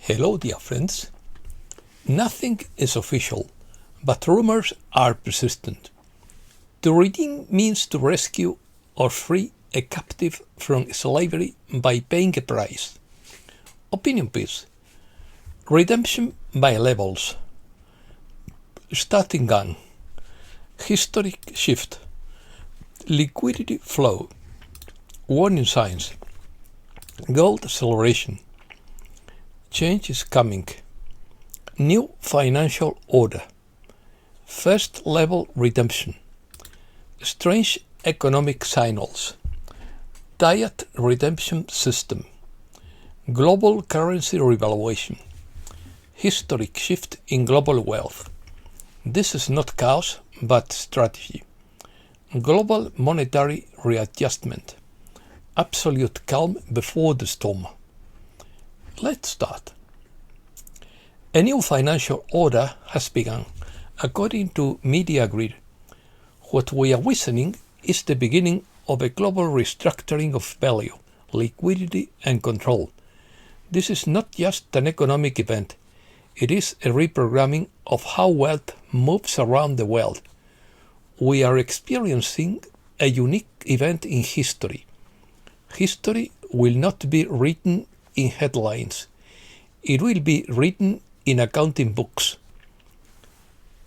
Hello, dear friends. Nothing is official, but rumors are persistent. To redeem means to rescue or free a captive from slavery by paying a price. Opinion piece. Redemption by levels. Starting gun. Historic shift. Liquidity flow. Warning signs. Gold acceleration. Change is coming. New financial order. First level redemption. Strange economic signals. Tired redemption system. Global currency revaluation. Historic shift in global wealth. This is not chaos, but strategy. Global monetary readjustment. Absolute calm before the storm. Let's start. A new financial order has begun, according to Media Grid. What we are witnessing is the beginning of a global restructuring of value, liquidity, and control. This is not just an economic event, it is a reprogramming of how wealth moves around the world. We are experiencing a unique event in history. History will not be written in headlines. It will be written in accounting books.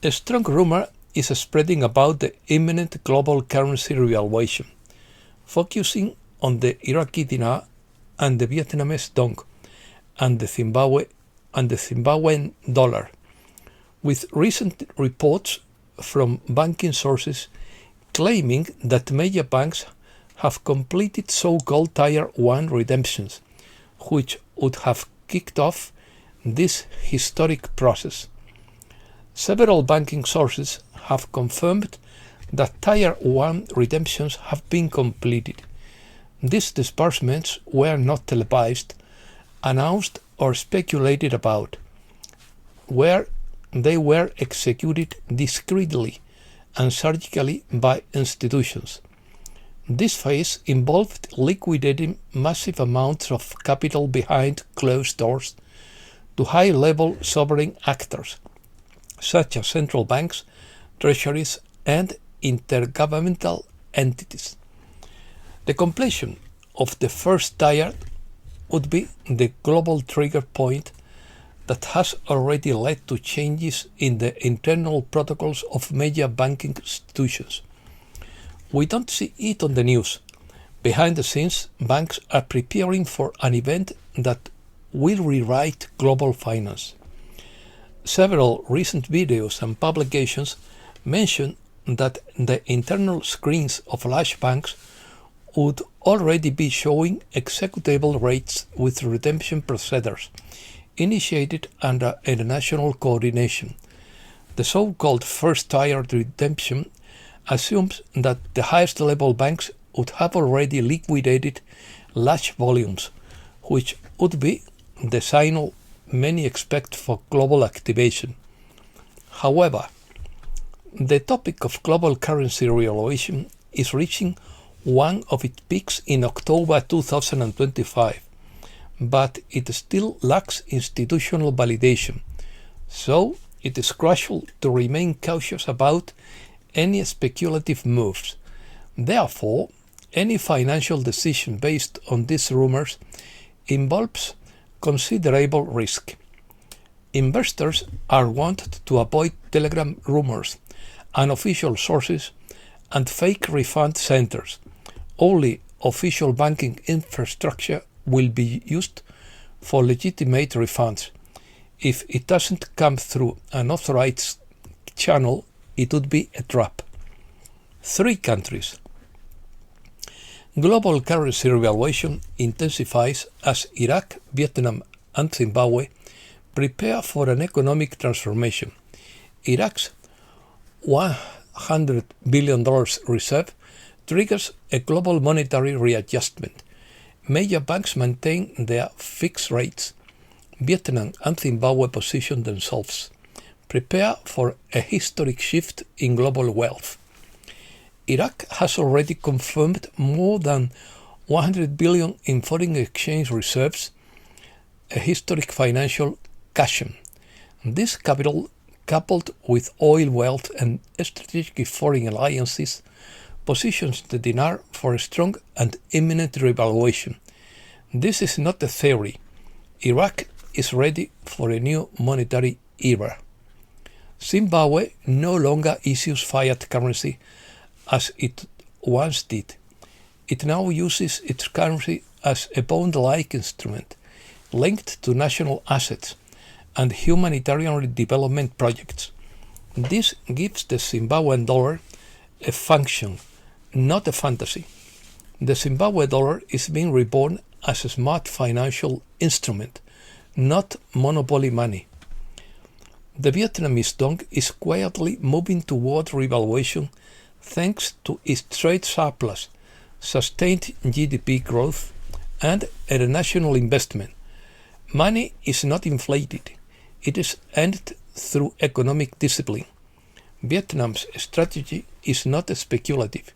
A strong rumor is spreading about the imminent global currency revaluation, focusing on the Iraqi dinar and the Vietnamese dong and the Zimbabwean dollar, with recent reports from banking sources claiming that major banks have completed so-called Tier 1 redemptions, which would have kicked off this historic process. Several banking sources have confirmed that Tier 1 redemptions have been completed. These disbursements were not televised, announced, or speculated about, where they were executed discreetly and surgically by institutions. This phase involved liquidating massive amounts of capital behind closed doors to high-level sovereign actors, such as central banks, treasuries, and intergovernmental entities. The completion of the first tier would be the global trigger point that has already led to changes in the internal protocols of major banking institutions. We don't see it on the news. Behind the scenes, banks are preparing for an event that will rewrite global finance. Several recent videos and publications mention that the internal screens of large banks would already be showing executable rates with redemption procedures initiated under international coordination. The so-called first-tier redemption assumes that the highest level banks would have already liquidated large volumes, which would be the signal many expect for global activation. However, the topic of global currency revaluation is reaching one of its peaks in October 2025, but it still lacks institutional validation, so it is crucial to remain cautious about any speculative moves. Therefore, any financial decision based on these rumors involves considerable risk. Investors are wanted to avoid telegram rumors, unofficial sources, and fake refund centers. Only official banking infrastructure will be used for legitimate refunds. If it doesn't come through an authorized channel, it would be a trap. 3 countries. Global currency revaluation intensifies as Iraq, Vietnam, and Zimbabwe prepare for an economic transformation. Iraq's $100 billion reserve triggers a global monetary readjustment. Major banks maintain their fixed rates. Vietnam and Zimbabwe position themselves. Prepare for a historic shift in global wealth. Iraq has already confirmed more than $100 billion in foreign exchange reserves a historic financial cushion. This capital, coupled with oil wealth and strategic foreign alliances, positions the dinar for a strong and imminent revaluation. This is not a theory. Iraq is ready for a new monetary era. Zimbabwe no longer issues fiat currency as it once did. It now uses its currency as a bond-like instrument linked to national assets and humanitarian development projects. This gives the Zimbabwean dollar a function, not a fantasy. The Zimbabwe dollar is being reborn as a smart financial instrument, not monopoly money. The Vietnamese dong is quietly moving toward revaluation thanks to its trade surplus, sustained GDP growth, and international investment. Money is not inflated. It is earned through economic discipline. Vietnam's strategy is not speculative.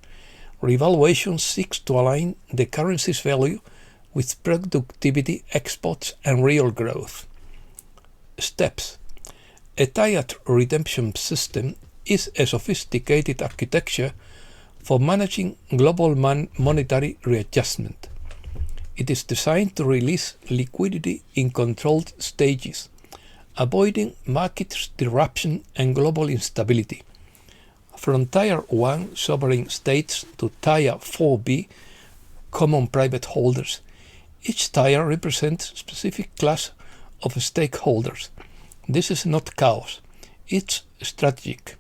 Revaluation seeks to align the currency's value with productivity, exports, and real growth. Steps. A tiered redemption system is a sophisticated architecture for managing global monetary readjustment. It is designed to release liquidity in controlled stages, avoiding market disruption and global instability. From Tier 1 sovereign states to Tier 4B common private holders, each tier represents a specific class of stakeholders. This is not chaos, it's strategic.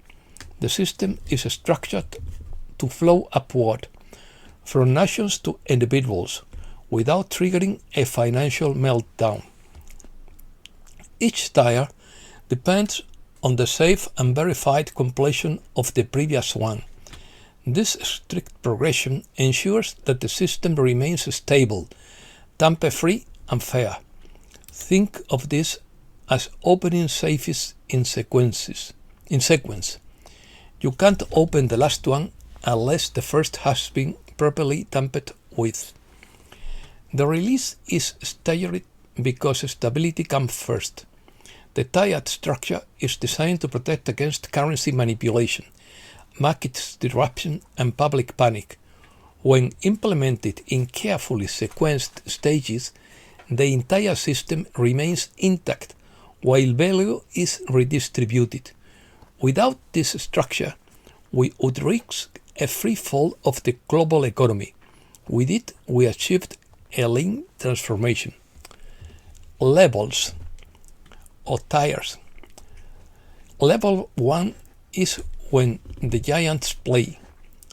The system is structured to flow upward, from nations to individuals, without triggering a financial meltdown. Each tier depends on the safe and verified completion of the previous one. This strict progression ensures that the system remains stable, tamper-free, and fair. Think of this as opening safes in sequence. You can't open the last one unless the first has been properly tampered with. The release is staggered because stability comes first. The tiered structure is designed to protect against currency manipulation, market disruption, and public panic. When implemented in carefully sequenced stages, the entire system remains intact while value is redistributed. Without this structure, we would risk a free fall of the global economy. With it, we achieved a lean transformation. Levels or tiers. Level 1 is when the giants play.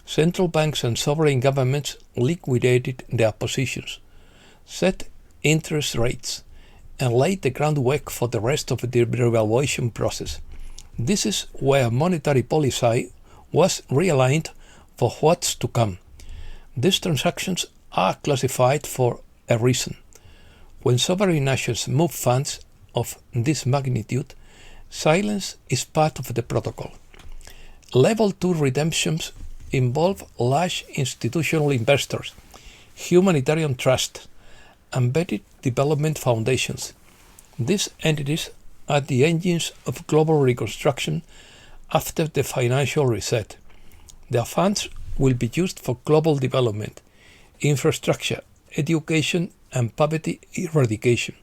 Central banks and sovereign governments liquidated their positions, set interest rates, and laid the groundwork for the rest of the revaluation process. This is where monetary policy was realigned for what's to come. These transactions are classified for a reason. When sovereign nations move funds of this magnitude, silence is part of the protocol. Level 2 redemptions involve large institutional investors, humanitarian trusts, embedded development foundations. These entities are the engines of global reconstruction after the financial reset. Their funds will be used for global development, infrastructure, education, and poverty eradication.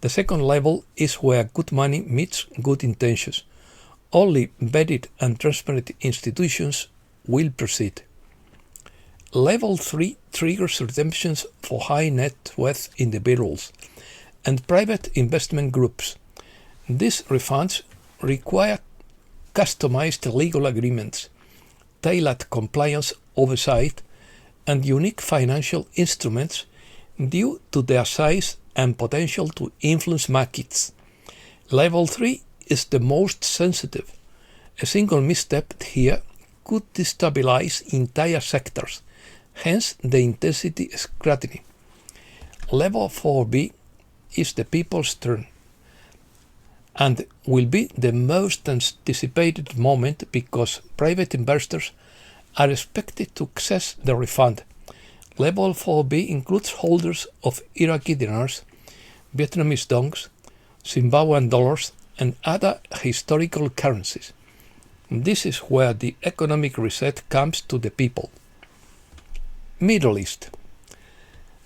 The second level is where good money meets good intentions. Only vetted and transparent institutions will proceed. Level 3 triggers redemptions for high net worth individuals and private investment groups. These refunds require customized legal agreements, tailored compliance oversight, and unique financial instruments due to their size and potential to influence markets. Level 3 is the most sensitive. A single misstep here could destabilize entire sectors, hence the intensity scrutiny. Level 4B is the people's turn and will be the most anticipated moment because private investors are expected to access the refund. Level 4B includes holders of Iraqi dinars, Vietnamese dongs, Zimbabwean dollars, and other historical currencies. This is where the economic reset comes to the people. Middle East.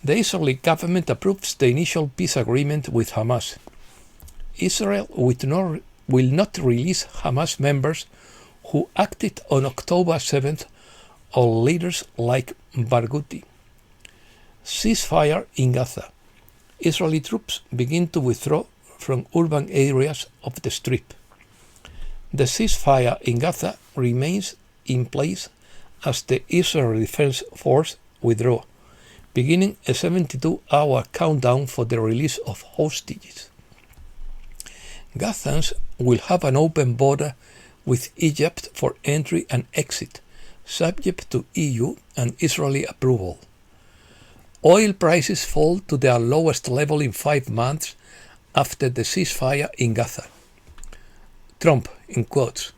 The Israeli government approves the initial peace agreement with Hamas. Israel will not release Hamas members who acted on October 7th or leaders like Barghouti. Ceasefire in Gaza. Israeli troops begin to withdraw from urban areas of the Strip. The ceasefire in Gaza remains in place as the Israel Defense Force withdraw, beginning a 72-hour countdown for the release of hostages. Gazans will have an open border with Egypt for entry and exit, subject to EU and Israeli approval. Oil prices fall to their lowest level in 5 months after the ceasefire in Gaza. Trump, in quotes,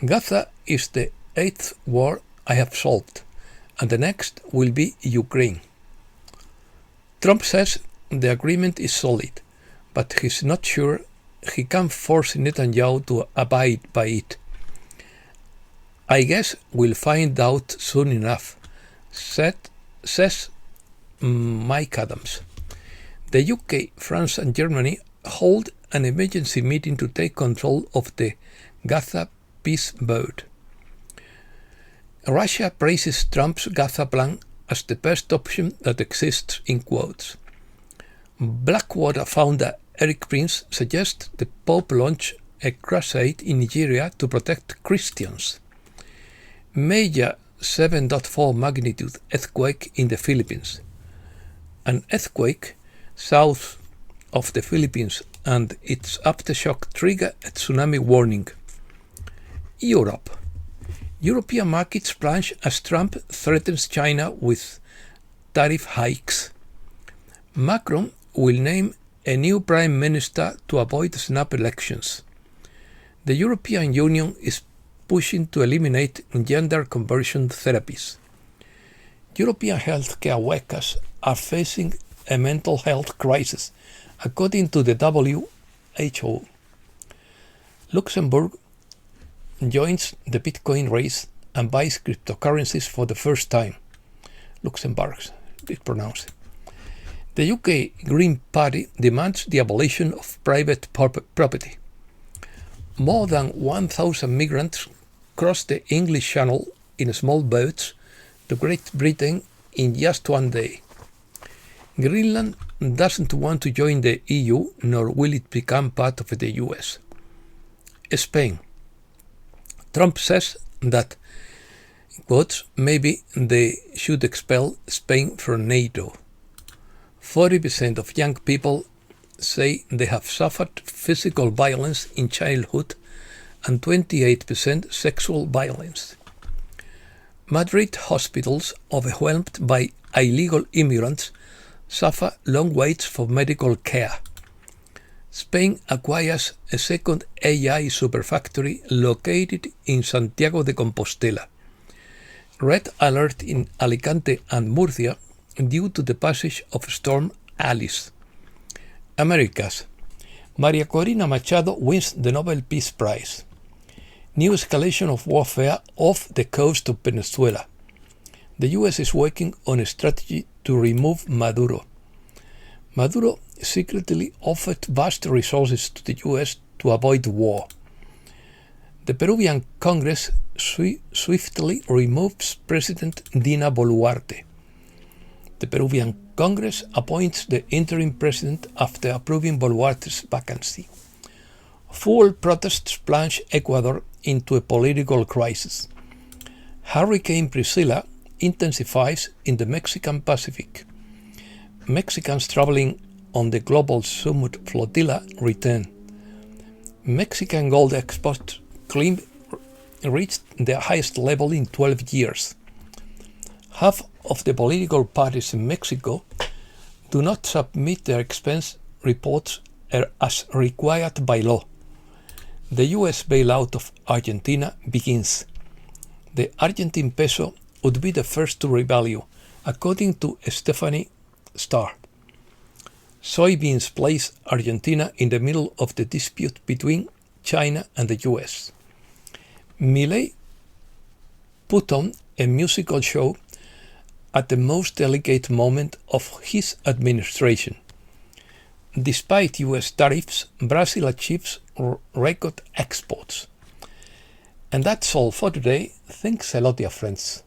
"Gaza is the 8th war I have solved, and the next will be Ukraine." Trump says the agreement is solid, but he's not sure he can force Netanyahu to abide by it. "I guess we'll find out soon enough," says Mike Adams. The UK, France and Germany hold an emergency meeting to take control of the Gaza peace vote. Russia praises Trump's Gaza plan as the best option that exists, in quotes. Blackwater founder Eric Prince suggests the Pope launch a crusade in Nigeria to protect Christians. Major 7.4 magnitude earthquake in the Philippines. An earthquake south of the Philippines and its aftershock trigger a tsunami warning. Europe. European markets plunge as Trump threatens China with tariff hikes. Macron will name a new prime minister to avoid snap elections. The European Union is pushing to eliminate gender conversion therapies. European healthcare workers are facing a mental health crisis, according to the WHO. Luxembourg joins the Bitcoin race and buys cryptocurrencies for the first time. Luxembourg, it's pronounced. The UK Green Party demands the abolition of private property. More than 1,000 migrants crossed the English Channel in small boats to Great Britain in just one day. Greenland doesn't want to join the EU, nor will it become part of the US. Spain. Trump says that, quotes, maybe they should expel Spain from NATO. 40% of young people say they have suffered physical violence in childhood and 28% sexual violence. Madrid hospitals, overwhelmed by illegal immigrants, suffer long waits for medical care. Spain acquires a second AI superfactory located in Santiago de Compostela. Red alert in Alicante and Murcia due to the passage of Storm Alice. Americas. Maria Corina Machado wins the Nobel Peace Prize. New escalation of warfare off the coast of Venezuela. The US is working on a strategy to remove Maduro. Maduro secretly offered vast resources to the US to avoid war. The Peruvian Congress swiftly removes President Dina Boluarte. The Peruvian Congress appoints the interim president after approving Boluarte's vacancy. Fuel protests plunge Ecuador into a political crisis. Hurricane Priscilla intensifies in the Mexican Pacific. Mexicans traveling on the global summit flotilla return. Mexican gold exports reached their highest level in 12 years. Half of the political parties in Mexico do not submit their expense reports as required by law. The US bailout of Argentina begins. The Argentine peso would be the first to revalue, according to Stephanie Starr. Soybeans placed Argentina in the middle of the dispute between China and the US. Milei put on a musical show at the most delicate moment of his administration. Despite US tariffs, Brazil achieves record exports. And that's all for today. Thanks a lot, dear friends.